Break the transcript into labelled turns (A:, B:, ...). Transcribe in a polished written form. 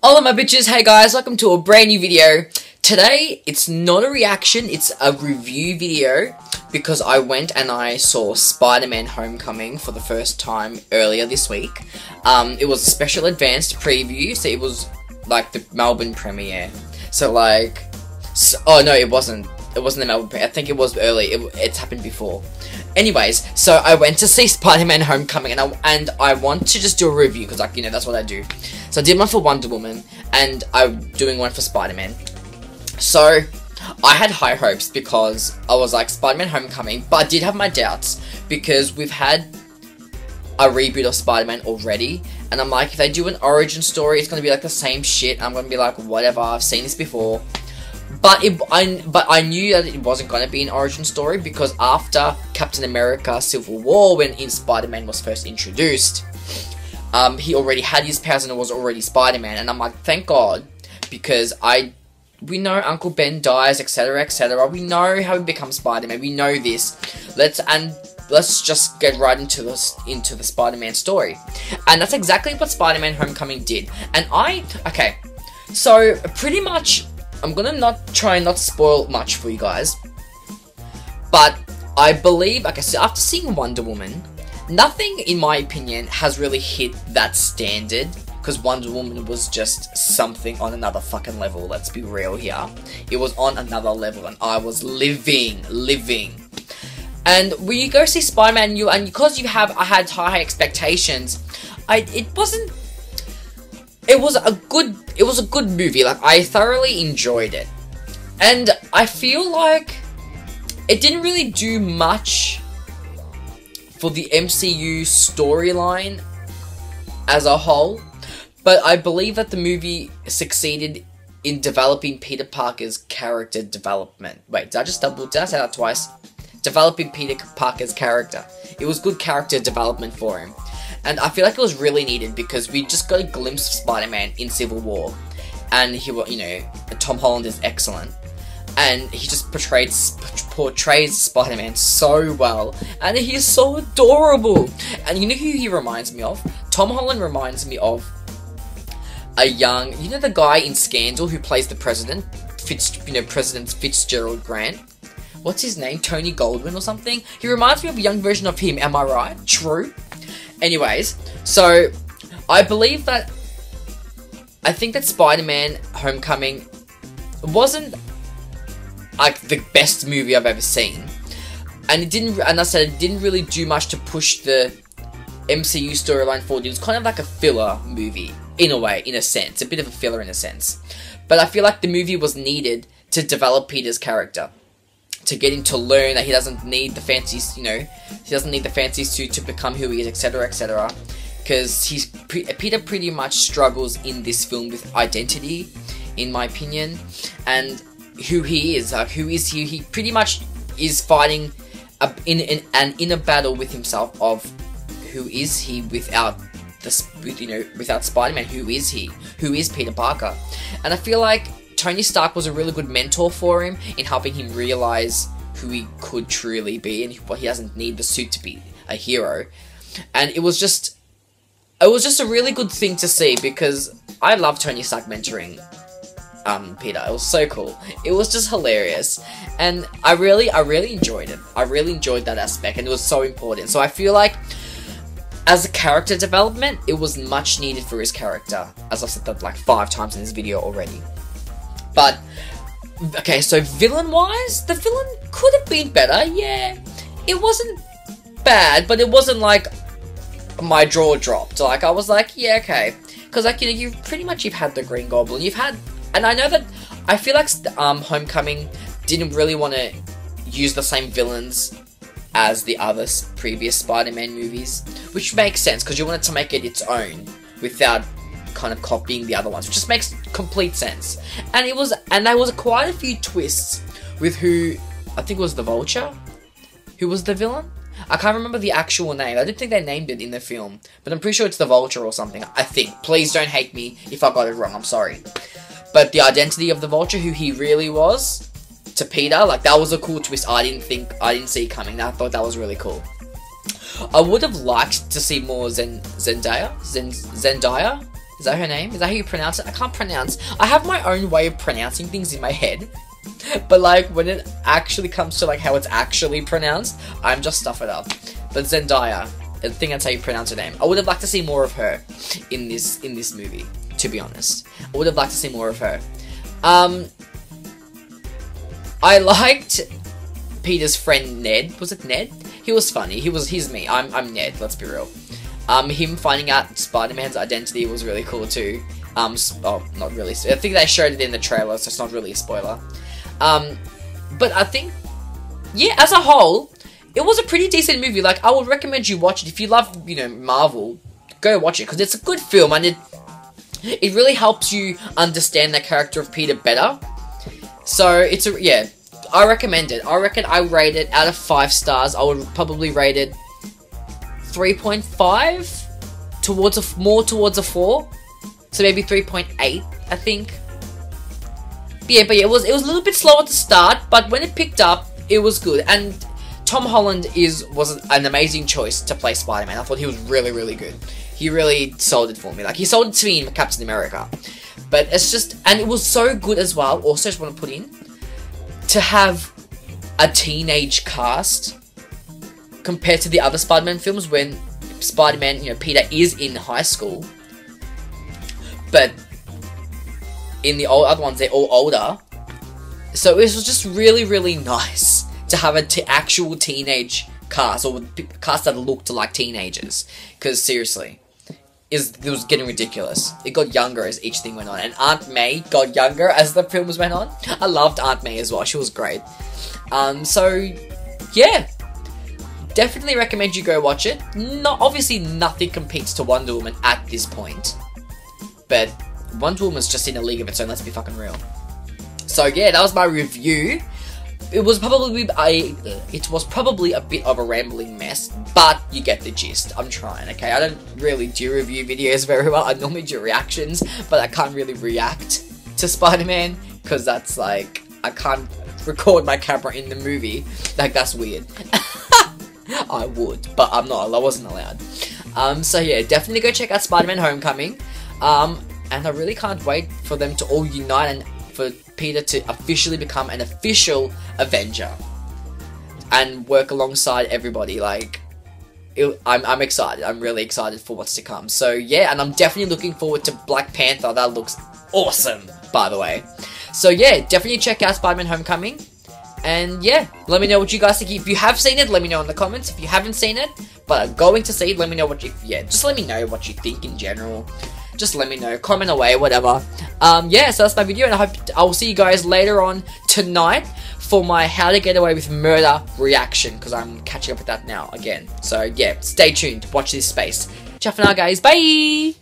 A: Hola my bitches, hey guys, welcome to a brand new video. Today, it's not a reaction, it's a review video because I went and I saw Spider-Man Homecoming for the first time earlier this week. It was a special advanced preview, so it was like the Melbourne premiere. Oh no, it wasn't the Melbourne premiere, I think it was early, it's happened before. Anyways, so I went to see Spider-Man Homecoming and I want to just do a review because, like, you know, that's what I do. So I did one for Wonder Woman and I'm doing one for Spider-Man. So I had high hopes because I was like, Spider-Man Homecoming, but I did have my doubts because we've had a reboot of Spider-Man already, and I'm like, if they do an origin story, it's going to be like the same shit. I'm going to be like, whatever, I've seen this before. But I knew that it wasn't going to be an origin story because after Captain America Civil War, when Spider-Man was first introduced, he already had his powers and it was already Spider-Man. And I'm like, thank God, because we know Uncle Ben dies, etc, etc. We know how he becomes Spider-Man. We know this. Let's just get right into the Spider-Man story. And that's exactly what Spider-Man Homecoming did. And okay, so pretty much, I'm gonna try not to spoil much for you guys, but I believe, okay, so after seeing Wonder Woman, nothing, in my opinion, has really hit that standard, because Wonder Woman was just something on another fucking level, let's be real here. It was on another level, and I was living. And when you go see Spider-Man, and because I had high expectations, it was a good movie. Like, I thoroughly enjoyed it. And I feel like it didn't really do much for the MCU storyline as a whole, but I believe that the movie succeeded in developing Peter Parker's character development. Wait, did I say that twice? Developing Peter Parker's character. It was good character development for him. And I feel like it was really needed because we just got a glimpse of Spider-Man in Civil War. And Tom Holland is excellent. And he just portrays Spider-Man so well. And he is so adorable. And you know who he reminds me of? Tom Holland reminds me of a young, you know the guy in Scandal who plays the president? President Fitzgerald Grant? What's his name? Tony Goldwyn or something? He reminds me of a young version of him, am I right? True. Anyways, so I think that Spider-Man Homecoming wasn't like the best movie I've ever seen, and it didn't really do much to push the MCU storyline forward. It was kind of like a filler movie in a way, in a sense, a bit of a filler in a sense. But I feel like the movie was needed to develop Peter's character, to get him to learn that he doesn't need the fancy, he doesn't need the fancy suit to become who he is, etc, etc. Because Peter pretty much struggles in this film with identity, in my opinion, and who he is. Like, who is he? He pretty much is fighting in a battle with himself of who is he without Spider-Man. Who is he? Who is Peter Parker? And I feel like Tony Stark was a really good mentor for him in helping him realize who he could truly be and he doesn't need the suit to be a hero. And it was just a really good thing to see because I love Tony Stark mentoring Peter. It was so cool. It was just hilarious. And I really enjoyed it. I really enjoyed that aspect and it was so important. So I feel like as a character development, it was much needed for his character. As I've said that like 5 times in this video already. But, okay, so villain-wise, the villain could have been better, yeah. It wasn't bad, but it wasn't like my jaw dropped. Like, I was like, yeah, okay. Because, like, you've had the Green Goblin, and I know that, I feel like Homecoming didn't really want to use the same villains as the other previous Spider-Man movies, which makes sense, because you wanted to make it its own, without kind of copying the other ones, which just makes complete sense. And there was quite a few twists with who, I think it was the Vulture, who was the villain. I can't remember the actual name. I didn't think they named it in the film, but I'm pretty sure it's the Vulture or something, I think. Please don't hate me if I got it wrong, I'm sorry. But the identity of the Vulture, who he really was, to Peter, like, that was a cool twist I didn't see coming. I thought that was really cool. I would have liked to see more Zendaya. Is that her name? Is that how you pronounce it? I can't pronounce. I have my own way of pronouncing things in my head. But like, when it actually comes to like how it's actually pronounced, I'm just stuff it up. But Zendaya, I think that's how you pronounce her name. I would have liked to see more of her in this movie, to be honest. I would have liked to see more of her. I liked Peter's friend Ned. Was it Ned? He was funny. He's me. I'm Ned, let's be real. Him finding out Spider-Man's identity was really cool too. Oh, not really. I think they showed it in the trailer, so it's not really a spoiler. But I think, yeah, as a whole, it was a pretty decent movie. Like, I would recommend you watch it. If you love, you know, Marvel, go watch it, because it's a good film, and it really helps you understand the character of Peter better. So, yeah, I recommend it. I reckon I rate it out of 5 stars. I would probably rate it 3.5 more towards a 4. So maybe 3.8, I think. But yeah, it was a little bit slow at the start, but when it picked up, it was good. And Tom Holland was an amazing choice to play Spider-Man. I thought he was really, really good. He really sold it for me. Like, he sold it to me in Captain America. But it's just, and it was so good as well. Also, just want to put in, to have a teenage cast compared to the other Spider-Man films when Spider-Man, you know, Peter is in high school. But in the other ones, they're all older. So it was just really, really nice to have an actual teenage cast, or cast that looked like teenagers. Because seriously, it was getting ridiculous. It got younger as each thing went on. And Aunt May got younger as the films went on. I loved Aunt May as well. She was great. So, yeah. Definitely recommend you go watch it. Obviously, nothing competes to Wonder Woman at this point. But Wonder Woman's just in a league of its own, let's be fucking real. So yeah, that was my review. It was probably a bit of a rambling mess, but you get the gist. I'm trying, okay? I don't really do review videos very well. I normally do reactions, but I can't really react to Spider-Man, because that's like, I can't record my camera in the movie. Like, that's weird. I would, but I wasn't allowed. So yeah, definitely go check out Spider-Man Homecoming. And I really can't wait for them to all unite and for Peter to officially become an official Avenger and work alongside everybody. Like, I'm excited. I'm really excited for what's to come. So yeah, and I'm definitely looking forward to Black Panther. That looks awesome, by the way. So yeah, definitely check out Spider-Man Homecoming. And yeah, let me know what you guys think. If you have seen it, let me know in the comments. If you haven't seen it, but are going to see it, let me know just let me know what you think in general. Just let me know, comment away, whatever. Yeah, so that's my video, and I will see you guys later on tonight for my How to Get Away with Murder reaction, because I'm catching up with that now again. So yeah, stay tuned, watch this space. Ciao for now, guys, bye!